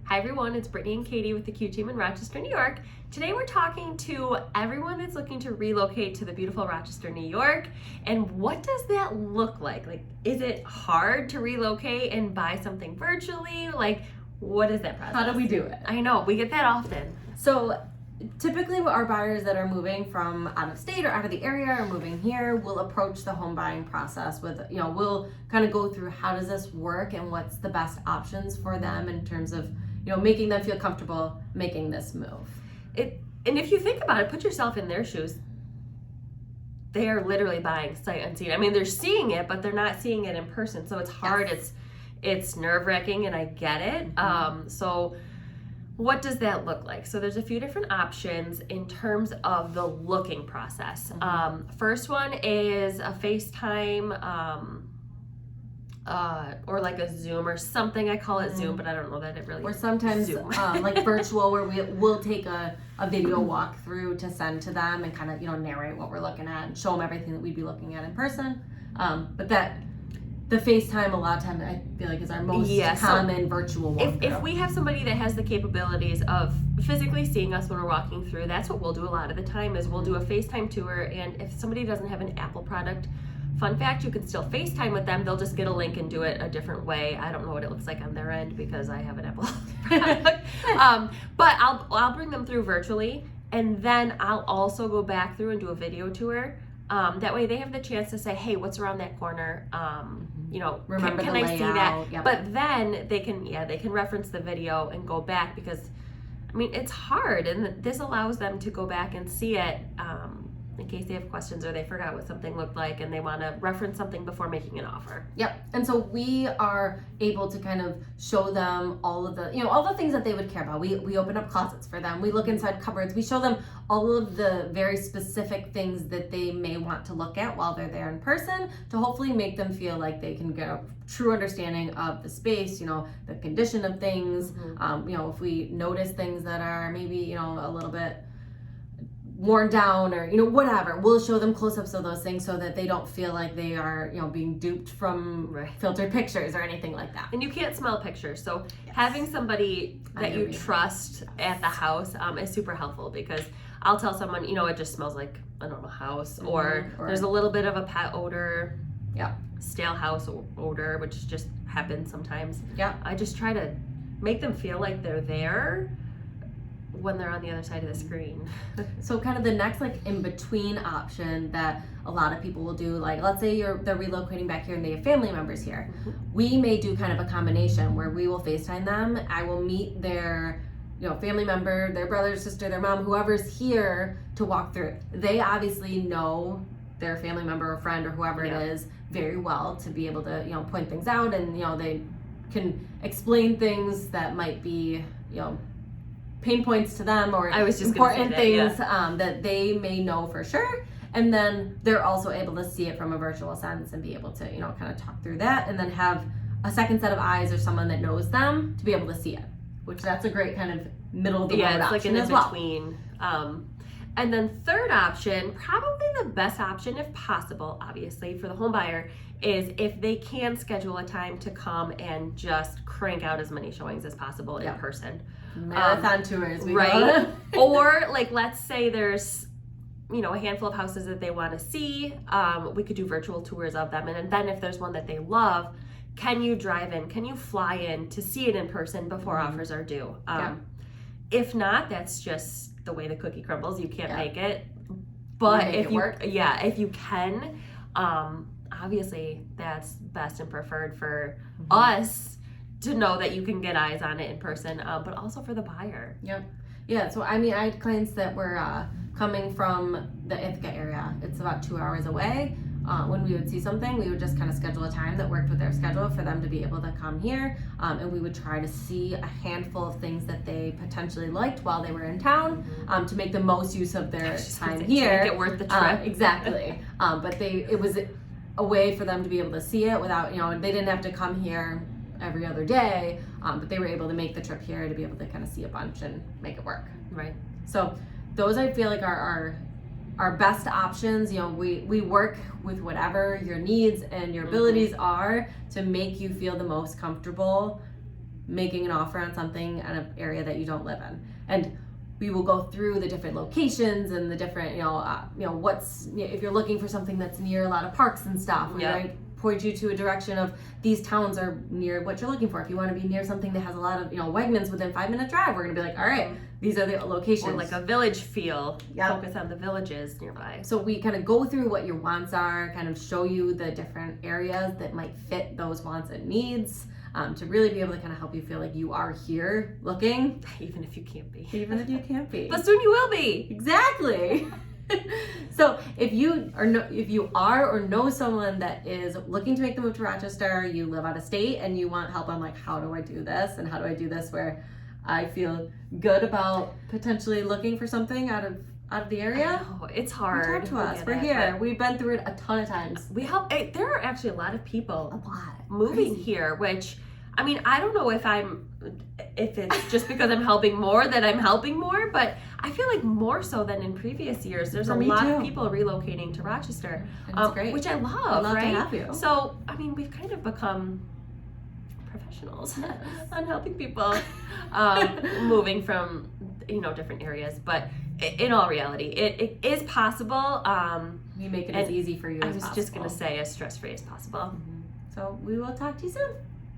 Hi everyone, it's Brittany and Katie with the Q Team in Rochester, New York. Today we're talking to everyone that's looking to relocate to the beautiful Rochester, New York. And what does that look like? Like, is it hard to relocate and buy something virtually? Like, what is that process? How do we do it? I know, we get that often. So typically our buyers that are moving from out of state or out of the area or moving here will approach the home buying process with, we'll kind of go through how does this work and what's the best options for them in terms of, making them feel comfortable making this move. And if you think about it, put yourself in their shoes. They are literally buying sight unseen. I mean, they're seeing it, but they're not seeing it in person. So it's hard. Yes. It's nerve-wracking, and I get it. So what does that look like? So there's a few different options in terms of the looking process. First one is a FaceTime, or like a Zoom or something. I call it Zoom, but I don't know that it really or sometimes like virtual, where we'll take a video walkthrough to send to them and kind of narrate what we're looking at and show them everything that we'd be looking at in person. But the FaceTime a lot of time I feel like is our most common virtual walkthrough. If we have somebody that has the capabilities of physically seeing us when we're walking through, that's what we'll do a lot of the time is we'll do a FaceTime tour. And if somebody doesn't have an Apple product, fun fact, you can still FaceTime with them. They'll just get a link and do it a different way. I don't know what it looks like on their end because I have an Apple product. But I'll bring them through virtually, and then I'll also go back through and do a video tour. That way they have the chance to say, hey, what's around that corner? Remember can the I layout? see that? Yep. But then they can reference the video and go back because, I mean, it's hard, and this allows them to go back and see it in case they have questions or they forgot what something looked like and they want to reference something before making an offer. Yep. And so we are able to kind of show them all of the, all the things that they would care about. We open up closets for them. We look inside cupboards. We show them all of the very specific things that they may want to look at while they're there in person to hopefully make them feel like they can get a true understanding of the space, the condition of things. If we notice things that are maybe, a little bit worn down or whatever, we'll show them close-ups of those things so that they don't feel like they are being duped from filtered pictures or anything like that. And you can't smell pictures, so having somebody that you trust at the house is super helpful, because I'll tell someone it just smells like a normal house, or there's a little bit of a pet odor, stale house odor, which just happens sometimes. I just try to make them feel like they're there when they're on the other side of the screen. So kind of the next in-between option that a lot of people will do, like let's say they're relocating back here and they have family members here. We may do kind of a combination where we will FaceTime them. I will meet their family member, their brother, sister, their mom, whoever's here to walk through it. They obviously know their family member or friend or whoever it is very well to be able to point things out, and they can explain things that might be pain points to them or important things that they may know for sure. And then they're also able to see it from a virtual sense and be able to, kind of talk through that, and then have a second set of eyes or someone that knows them to be able to see it, which that's a great kind of middle of the road option it's like an as in-between. And then third option, probably the best option if possible, obviously, for the home buyer, is if they can schedule a time to come and just crank out as many showings as possible in person. Marathon tours, right? Or let's say there's a handful of houses that they want to see. We could do virtual tours of them, and then if there's one that they love, can you drive in? Can you fly in to see it in person before offers are due? If not, that's just the way the cookie crumbles. You can't make it. But if you can, obviously that's best and preferred for us to know that you can get eyes on it in person, but also for the buyer. So I had clients that were coming from the Ithaca area. It's about 2 hours away. When we would see something, we would just kind of schedule a time that worked with their schedule for them to be able to come here, and we would try to see a handful of things that they potentially liked while they were in town, to make the most use of their time here. To make it worth the trip. Exactly. But it was a way for them to be able to see it without, they didn't have to come here every other day, but they were able to make the trip here to be able to kind of see a bunch and make it work. Right. So those I feel like are our best options. We work with whatever your needs and your abilities are to make you feel the most comfortable making an offer on something in an area that you don't live in. And we will go through the different locations and the different, if you're looking for something that's near a lot of parks and stuff, we might point you to a direction of these towns are near what you're looking for. If you want to be near something that has a lot of, Wegmans within 5-minute drive, we're going to be like, all right, these are the locations. Or like a village feel, focus on the villages nearby. So we kind of go through what your wants are, kind of show you the different areas that might fit those wants and needs. To really be able to kind of help you feel like you are here looking. Even if you can't be. Even if you can't be. But soon you will be. Exactly. So if you are or know someone that is looking to make the move to Rochester, you live out of state and you want help on like, how do I do this? And how do I do this where I feel good about potentially looking for something out of the area? Oh, it's hard. Talk to us. We're here. We've been through it a ton of times. We help. There are actually a lot of people moving Crazy. here, which, I mean, I don't know if it's just because I'm helping more that I'm helping more, but I feel like more so than in previous years. There's a lot of people relocating to Rochester, great. Which I love. I'd love right? to have you. So, I mean, we've kind of become professionals on helping people moving from different areas, but in all reality, it is possible. We make it as easy for you as possible. I was just going to say as stress-free as possible. So we will talk to you soon.